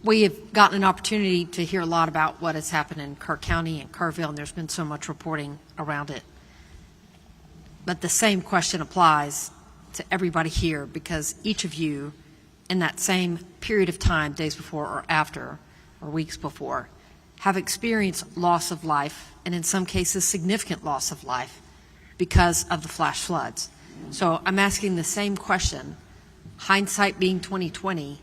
We have gotten an opportunity to hear a lot about what has happened in Kerr County and Kerrville, and there's been so much reporting around it. But the same question applies to everybody here, because each of you in that same period of time, days before or after, or weeks before, have experienced loss of life, and in some cases significant loss of life, because of the flash floods. So I'm asking the same question, hindsight being 2020,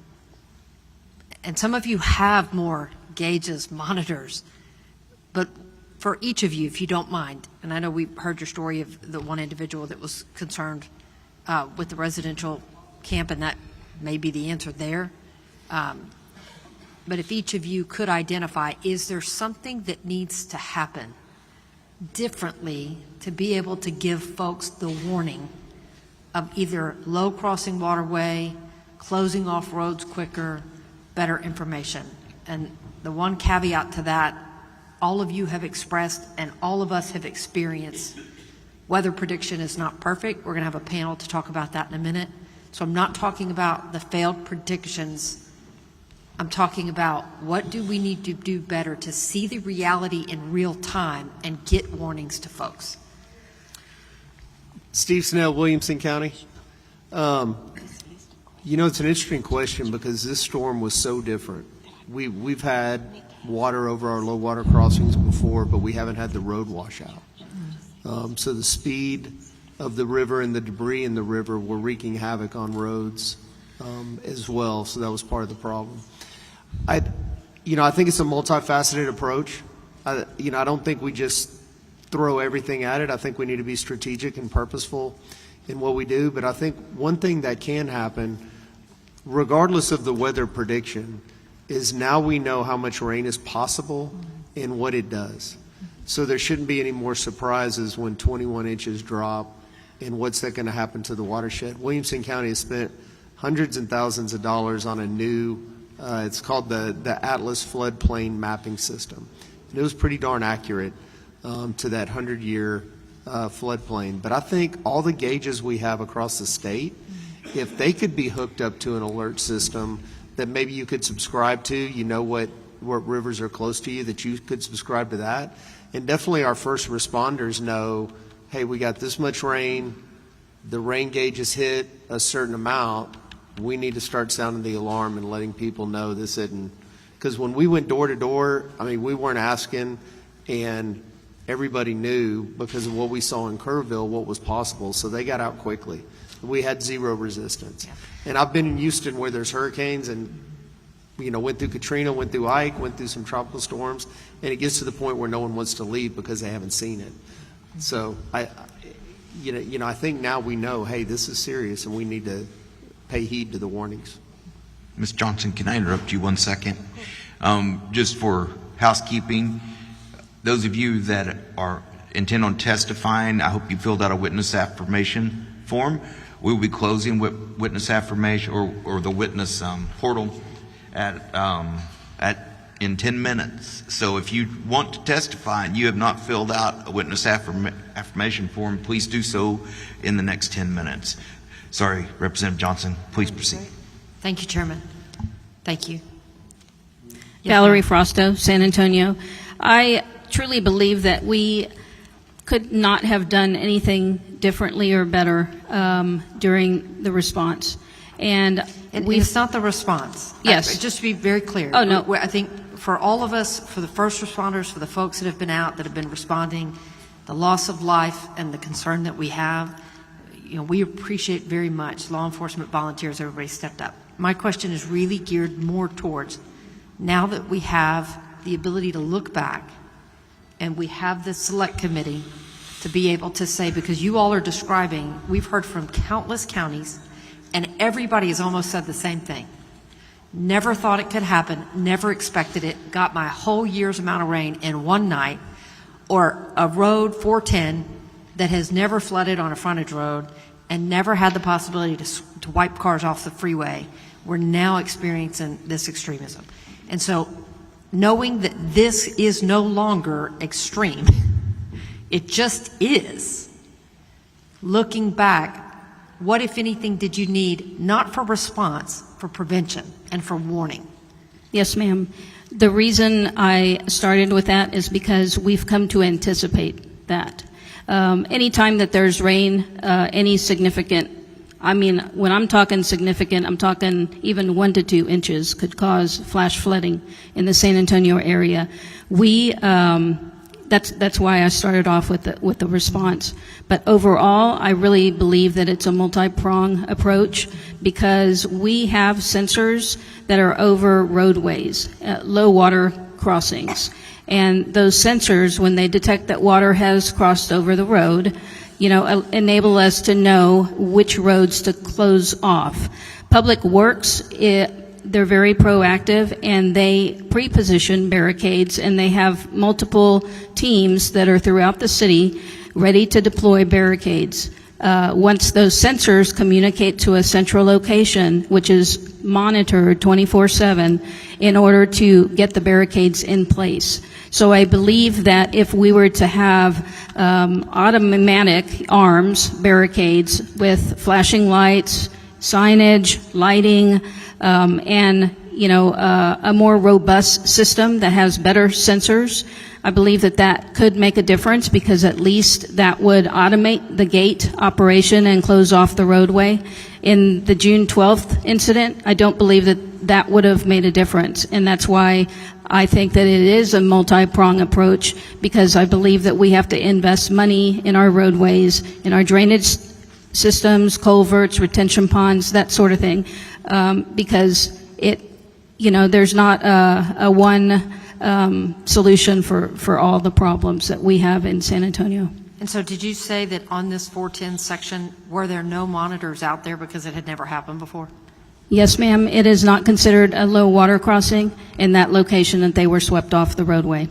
and some of you have more gauges, monitors, but for each of you, if you don't mind, and I know we heard your story of the one individual that was concerned with the residential camp, and that may be the answer there. But if each of you could identify, is there something that needs to happen differently to be able to give folks the warning of either low crossing waterway, closing off roads quicker, better information? And the one caveat to that, all of you have expressed and all of us have experienced, weather prediction is not perfect. We're going to have a panel to talk about that in a minute. So I'm not talking about the failed predictions. I'm talking about what do we need to do better to see the reality in real time and get warnings to folks. Steve Snell, Williamson County. You know, it's an interesting question because this storm was so different. We've had water over our low water crossings before, but we haven't had the road washout. So the speed of the river and the debris in the river were wreaking havoc on roads as well. So that was part of the problem. I think it's a multifaceted approach. I don't think we just throw everything at it. I think we need to be strategic and purposeful in what we do. But I think one thing that can happen, regardless of the weather prediction, is now we know how much rain is possible and what it does. So there shouldn't be any more surprises when 21 inches drop and what's that going to happen to the watershed. Williamson County has spent hundreds and thousands of dollars on a new, it's called the Atlas floodplain mapping system. And it was pretty darn accurate to that 100-year floodplain. But I think all the gauges we have across the state, if they could be hooked up to an alert system that maybe you could subscribe to, you know what rivers are close to you, that you could subscribe to that. And definitely our first responders know, hey, we got this much rain, the rain gauge has hit a certain amount, we need to start sounding the alarm and letting people know this isn't. Because when we went door to door, I mean, we weren't asking, and everybody knew because of what we saw in Kerrville what was possible, so they got out quickly. We had zero resistance. Yeah. And I've been in Houston where there's hurricanes and, went through Katrina, went through Ike, went through some tropical storms, and it gets to the point where no one wants to leave because they haven't seen it. So I think now we know, hey, this is serious and we need to pay heed to the warnings. Ms. Johnson, can I interrupt you 1 second? Just for housekeeping, those of you that intend on testifying, I hope you filled out a witness affirmation form. We will be closing witness affirmation or the witness portal in 10 minutes. So if you want to testify and you have not filled out a witness affirmation form, please do so in the next 10 minutes. Sorry, Representative Johnson, please proceed. Thank you, Chairman. Thank you. Valerie Frausto, San Antonio. I truly believe that we could not have done anything differently or better during the response. And it's not the response. Yes. Just to be very clear. Oh, no. I think for all of us, for the first responders, for the folks that have been out, that have been responding, the loss of life and the concern that we have, we appreciate very much law enforcement volunteers, everybody stepped up. My question is really geared more towards now that we have the ability to look back and we have the select committee to be able to say, because you all are describing, we've heard from countless counties and everybody has almost said the same thing. Never thought it could happen, never expected it, got my whole year's amount of rain in one night, or a road 410 that has never flooded on a frontage road and never had the possibility to wipe cars off the freeway. We're now experiencing this extremism. And so knowing that this is no longer extreme, it just is, looking back, what, if anything, did you need, not for response, for prevention and for warning? Yes, ma'am. The reason I started with that is because we've come to anticipate that. Anytime that there's rain, any significant, I mean, when I'm talking significant, I'm talking even 1 to 2 inches could cause flash flooding in the San Antonio area. That's why I started off with the response. But overall, I really believe that it's a multi-prong approach because we have sensors that are over roadways, low water crossings. And those sensors, when they detect that water has crossed over the road, enable us to know which roads to close off. Public Works, they're very proactive, and they pre-position barricades, and they have multiple teams that are throughout the city ready to deploy barricades. Once those sensors communicate to a central location, which is monitored 24/7, in order to get the barricades in place. So I believe that if we were to have automatic arms, barricades with flashing lights, signage, lighting, and a more robust system that has better sensors, I believe that could make a difference because at least that would automate the gate operation and close off the roadway. In the June 12th incident, I don't believe that would have made a difference, and that's why I think that it is a multi-prong approach because I believe that we have to invest money in our roadways, in our drainage systems, culverts, retention ponds, that sort of thing, because there's not a one solution for all the problems that we have in San Antonio. And so did you say that on this 410 section, were there no monitors out there because it had never happened before? Yes, ma'am. It is not considered a low water crossing in that location that they were swept off the roadway.